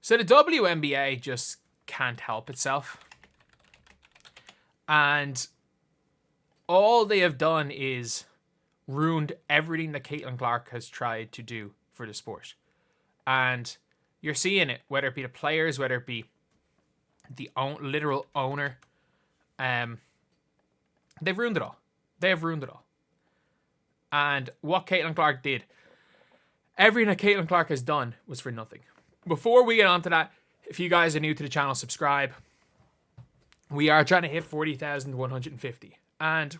So the WNBA just can't help itself. And all they have done is ruined everything that Caitlin Clark has tried to do for the sport. And you're seeing it, whether it be the players, whether it be the literal owner. They've ruined it all. They have ruined it all. And what Caitlin Clark did, everything that Caitlin Clark has done was for nothing. Before we get on to that, if you guys are new to the channel, subscribe. We are trying to hit 40,150. And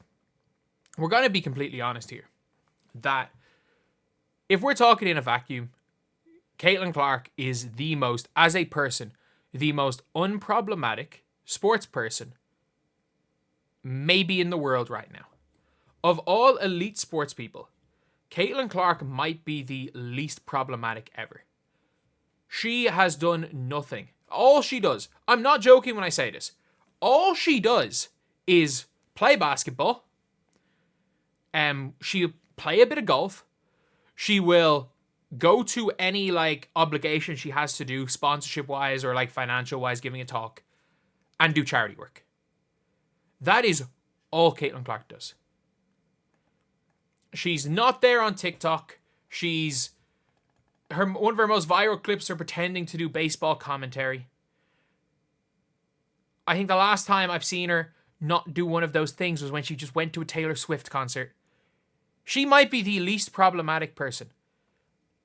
we're going to be completely honest here. That if we're talking in a vacuum, Caitlin Clark is the most, as a person, the most unproblematic sports person maybe in the world right now. Of all elite sports people, Caitlin Clark might be the least problematic ever. She has done nothing. All she does, I'm not joking when I say this, all she does is play basketball. She'll play a bit of golf. She will go to any obligation she has to do sponsorship wise or financial wise, giving a talk, and do charity work. That is all Caitlin Clark does. She's not there on TikTok. One of her most viral clips are pretending to do baseball commentary. I think the last time I've seen her not do one of those things was when she just went to a Taylor Swift concert. She might be the least problematic person.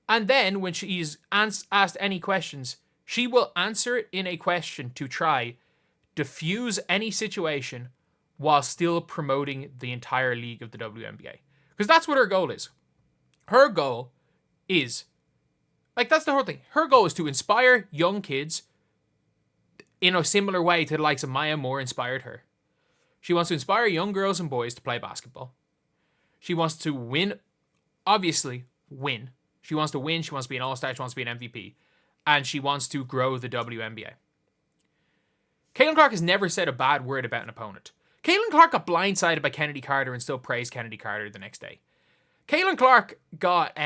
And then when she's asked any questions, she will answer it in a question to try diffuse any situation while still promoting the entire league of the WNBA. Because that's what her goal is. Her goal is, that's the whole thing. Her goal is to inspire young kids in a similar way to the likes of Maya Moore inspired her. She wants to inspire young girls and boys to play basketball. She wants to win, obviously, win. She wants to win, she wants to be an all-star, she wants to be an MVP. And she wants to grow the WNBA. Caitlin Clark has never said a bad word about an opponent. Caitlin Clark got blindsided by Kennedy Carter and still praised Kennedy Carter the next day. Caitlin Clark got,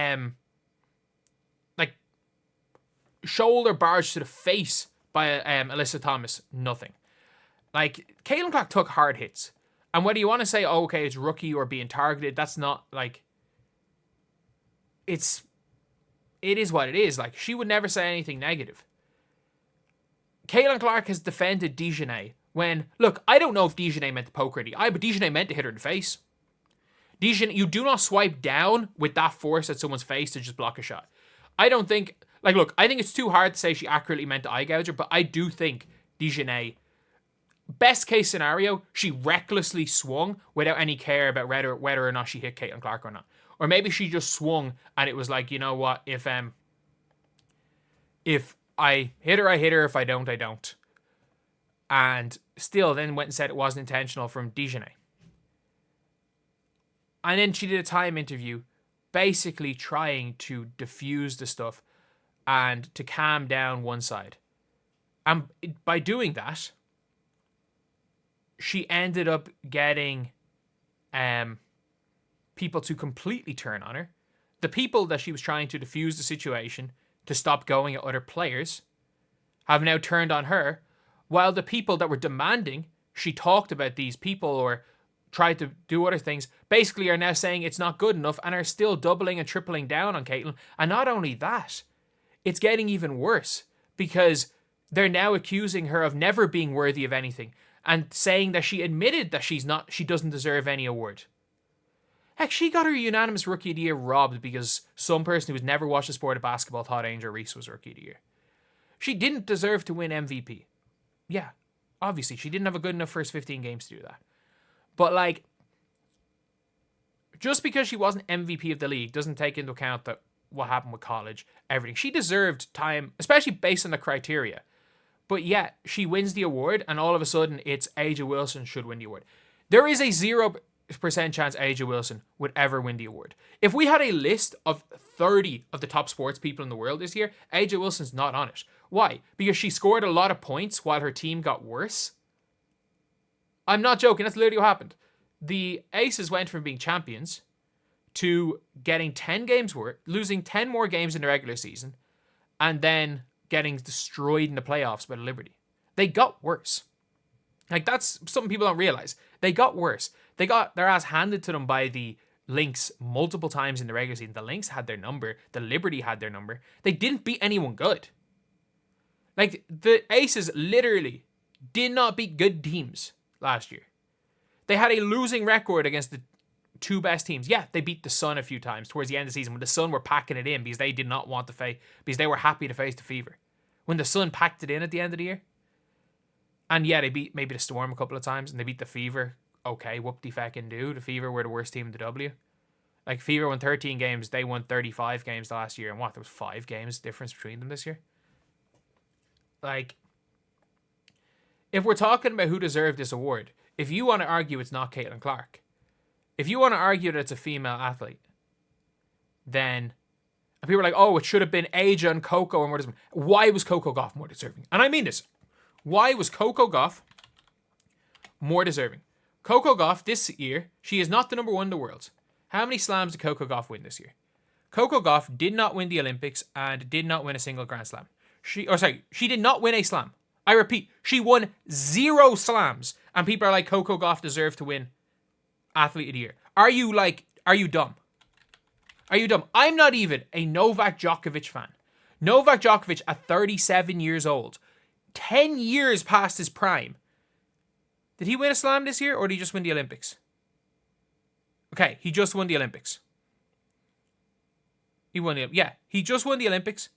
shoulder barged to the face by Alyssa Thomas. Nothing. Caitlin Clark took hard hits. And whether you want to say, oh, okay, it's rookie or being targeted, that's not, it is what it is. She would never say anything negative. Caitlin Clark has defended Dejanay when, look, I don't know if Dejanay meant to poke her in the eye, but Dejanay meant to hit her in the face. Dejanay, you do not swipe down with that force at someone's face to just block a shot. I don't think, look, I think it's too hard to say she accurately meant to eye gouge her, but I do think Dejanay, best case scenario, she recklessly swung without any care about whether or not she hit Caitlin Clark or not. Or maybe she just swung and it was you know what, if I hit her, I hit her. If I don't, I don't. And still then went and said it wasn't intentional from Dejanay. And then she did a Time interview basically trying to diffuse the stuff and to calm down one side. And by doing that, she ended up getting people to completely turn on her. The people that she was trying to diffuse the situation to stop going at other players have now turned on her, while the people that were demanding she talked about these people or tried to do other things basically are now saying it's not good enough and are still doubling and tripling down on Caitlin. And not only that, it's getting even worse because they're now accusing her of never being worthy of anything and saying that she admitted that she doesn't deserve any award. Heck, she got her unanimous Rookie of the Year robbed because some person who has never watched the sport of basketball thought Angel Reese was Rookie of the Year. She didn't deserve to win MVP. Yeah, obviously, she didn't have a good enough first 15 games to do that. But, just because she wasn't MVP of the league doesn't take into account that what happened with college, everything. She deserved time, especially based on the criteria. But yet, she wins the award, and all of a sudden, it's A'ja Wilson should win the award. There is a 0% chance A'ja Wilson would ever win the award. If we had a list of 30 of the top sports people in the world this year, A'ja Wilson's not on it. Why? Because she scored a lot of points while her team got worse. I'm not joking. That's literally what happened. The Aces went from being champions to getting 10 games worth, losing 10 more games in the regular season, and then getting destroyed in the playoffs by the Liberty. They got worse. Like, that's something people don't realize. They got worse. They got their ass handed to them by the Lynx multiple times in the regular season. The Lynx had their number. The Liberty had their number. They didn't beat anyone good. Like, the Aces literally did not beat good teams last year. They had a losing record against the two best teams. Yeah, they beat the Sun a few times towards the end of the season when the Sun were packing it in because they did not want to face, because they were happy to face the Fever. When the Sun packed it in at the end of the year. And yeah, they beat maybe the Storm a couple of times, and they beat the Fever. Okay, whoop-de-feckin-do. The Fever were the worst team in the W. Like, Fever won 13 games, they won 35 games last year, and what, there was 5 games difference between them this year? Like, if we're talking about who deserved this award, if you want to argue it's not Caitlin Clark, if you want to argue that it's a female athlete, then, and people are like, oh, it should have been Aja and Coco and more deserving. Why was Coco Gauff more deserving? And I mean this. Why was Coco Gauff more deserving? Coco Gauff this year, she is not the number 1 in the world. How many slams did Coco Gauff win this year? Coco Gauff did not win the Olympics and did not win a single Grand Slam. She did not win a slam. I repeat, she won 0 slams, and people are like, Coco Gauff deserved to win Athlete of the Year. Are you dumb? Are you dumb? I'm not even a Novak Djokovic fan. Novak Djokovic at 37 years old, 10 years past his prime. Did he win a slam this year, or did he just win the Olympics? Okay, he just won the Olympics. He just won the Olympics.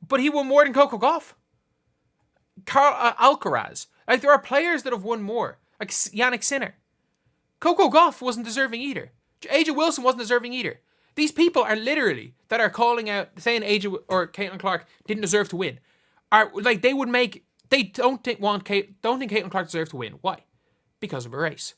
But he won more than Coco Gauff. Alcaraz. Like, there are players that have won more. Like Yannick Sinner. Coco Gauff wasn't deserving either. Aja Wilson wasn't deserving either. These people are literally, that are calling out, saying Aja or Caitlin Clark didn't deserve to win, are like, they don't think Caitlin Clark deserves to win. Why? Because of her race.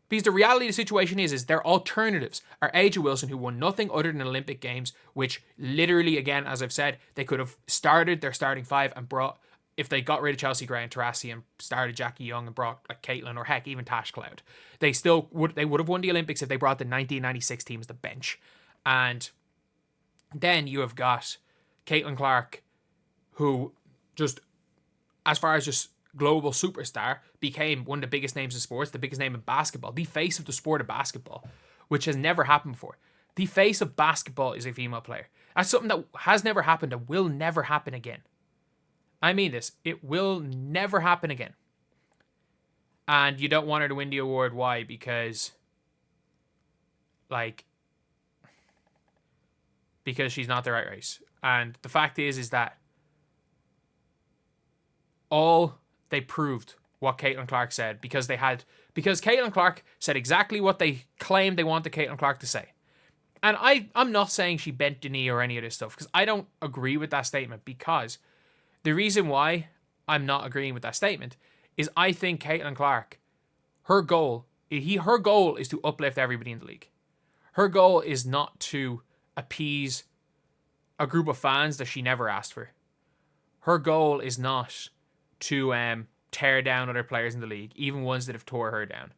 Because the reality of the situation is their alternatives are Aja Wilson, who won nothing other than Olympic Games, which literally, again, as I've said, they could have started their starting 5 and brought, if they got rid of Chelsea Gray and Taurasi and started Jackie Young and brought like Caitlin or heck, even Tash Cloud, they would have won the Olympics if they brought the 1996 team as the bench. And then you have got Caitlin Clark, who just, as far as just global superstar, became one of the biggest names in sports, the biggest name in basketball, the face of the sport of basketball, which has never happened before. The face of basketball is a female player. That's something that has never happened and will never happen again. I mean this. It will never happen again. And you don't want her to win the award. Why? Because she's not the right race. And the fact is that all they proved what Caitlin Clark said, because Caitlin Clark said exactly what they claimed they wanted Caitlin Clark to say. And I'm not saying she bent the knee or any of this stuff, because I don't agree with that statement, because the reason why I'm not agreeing with that statement is I think Caitlin Clark, her goal is to uplift everybody in the league. Her goal is not to appease a group of fans that she never asked for. Her goal is not to tear down other players in the league, even ones that have tore her down.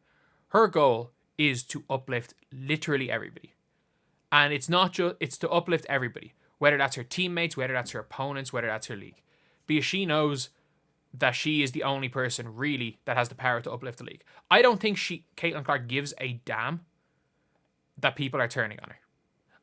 Her goal is to uplift literally everybody. And it's to uplift everybody, whether that's her teammates, whether that's her opponents, whether that's her league. Because she knows that she is the only person really that has the power to uplift the league. I don't think Caitlin Clark gives a damn that people are turning on her.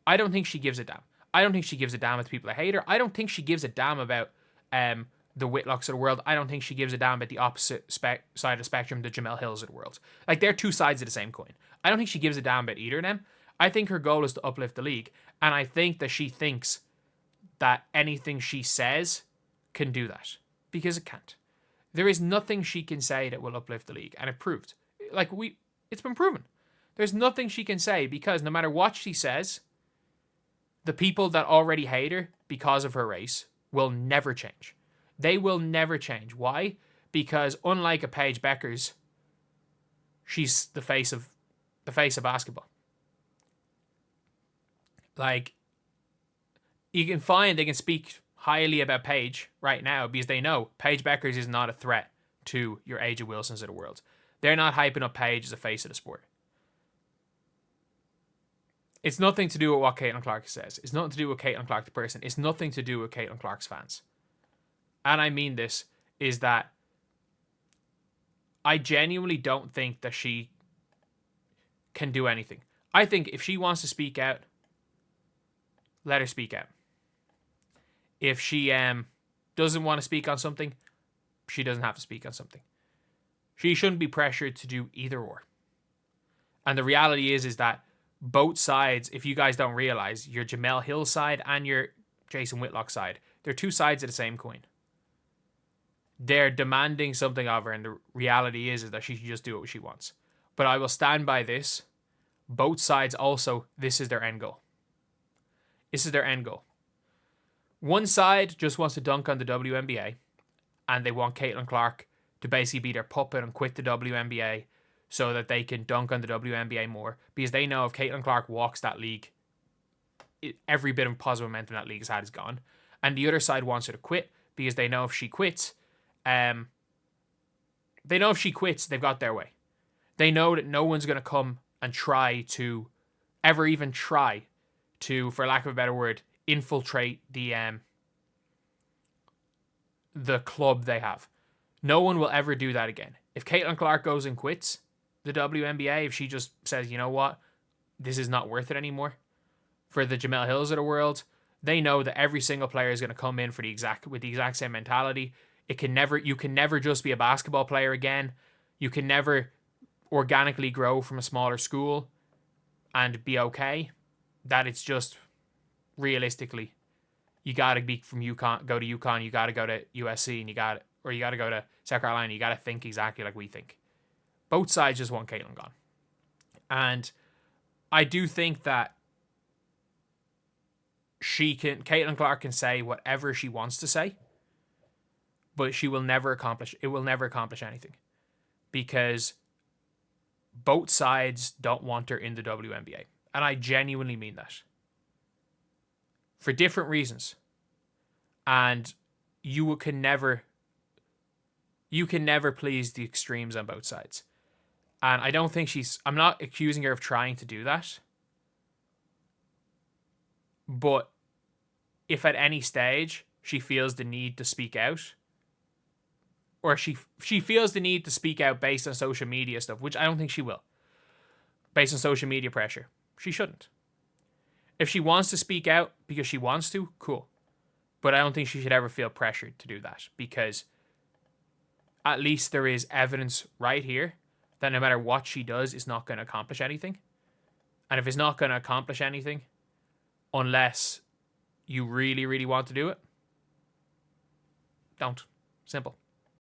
I don't think she gives a damn. I don't think she gives a damn if people hate her. I don't think she gives a damn about the Whitlocks of the world. I don't think she gives a damn about the opposite side of the spectrum, the Jamel Hills of the world. Like, they're two sides of the same coin. I don't think she gives a damn about either of them. I think her goal is to uplift the league. And I think that she thinks that anything she says can do that. Because it can't. There is nothing she can say that will uplift the league. And it proved. It's been proven. There's nothing she can say, because no matter what she says, the people that already hate her because of her race will never change. They will never change. Why? Because unlike a Paige Bueckers, she's the face of basketball. Like, you can find they can speak highly about Paige right now because they know Paige Bueckers is not a threat to your Aja Wilsons of the world. They're not hyping up Paige as a face of the sport. It's nothing to do with what Caitlin Clark says. It's nothing to do with Caitlin Clark the person. It's nothing to do with Caitlin Clark's fans. And I mean this, is that I genuinely don't think that she can do anything. I think if she wants to speak out, let her speak out. If she doesn't want to speak on something, she doesn't have to speak on something. She shouldn't be pressured to do either or. And the reality is that both sides, if you guys don't realize, your Jamel Hill side and your Jason Whitlock side, they're two sides of the same coin. They're demanding something of her, and the reality is that she should just do what she wants. But I will stand by this. Both sides also, this is their end goal. This is their end goal. One side just wants to dunk on the WNBA, and they want Caitlin Clark to basically be their puppet and quit the WNBA so that they can dunk on the WNBA more, because they know if Caitlin Clark walks that league, every bit of positive momentum that league has had is gone. And the other side wants her to quit, because they know if she quits, they've got their way. They know that no one's going to come and try to, for lack of a better word, infiltrate the club they have. No one will ever do that again. If Caitlin Clark goes and quits the WNBA, if she just says, you know what, this is not worth it anymore, for the Jamel Hills of the world, they know that every single player is going to come in with the exact same mentality. You can never just be a basketball player again. You can never organically grow from a smaller school and be okay. That it's just, realistically, you got to be from UConn, go to UConn, you got to go to USC, and you got to go to South Carolina. You got to think exactly like we think. Both sides just want Caitlin gone. And I do think that Caitlin Clark can say whatever she wants to say, but it will never accomplish anything, because both sides don't want her in the WNBA. And I genuinely mean that. For different reasons. And you can never please the extremes on both sides. And I don't think I'm not accusing her of trying to do that. But if at any stage she feels the need to speak out, or she feels the need to speak out based on social media stuff, which I don't think she will, based on social media pressure, she shouldn't. If she wants to speak out because she wants to, cool. But I don't think she should ever feel pressured to do that, because at least there is evidence right here that no matter what she does, it's not going to accomplish anything. And if it's not going to accomplish anything, unless you really, really want to do it, don't. Simple.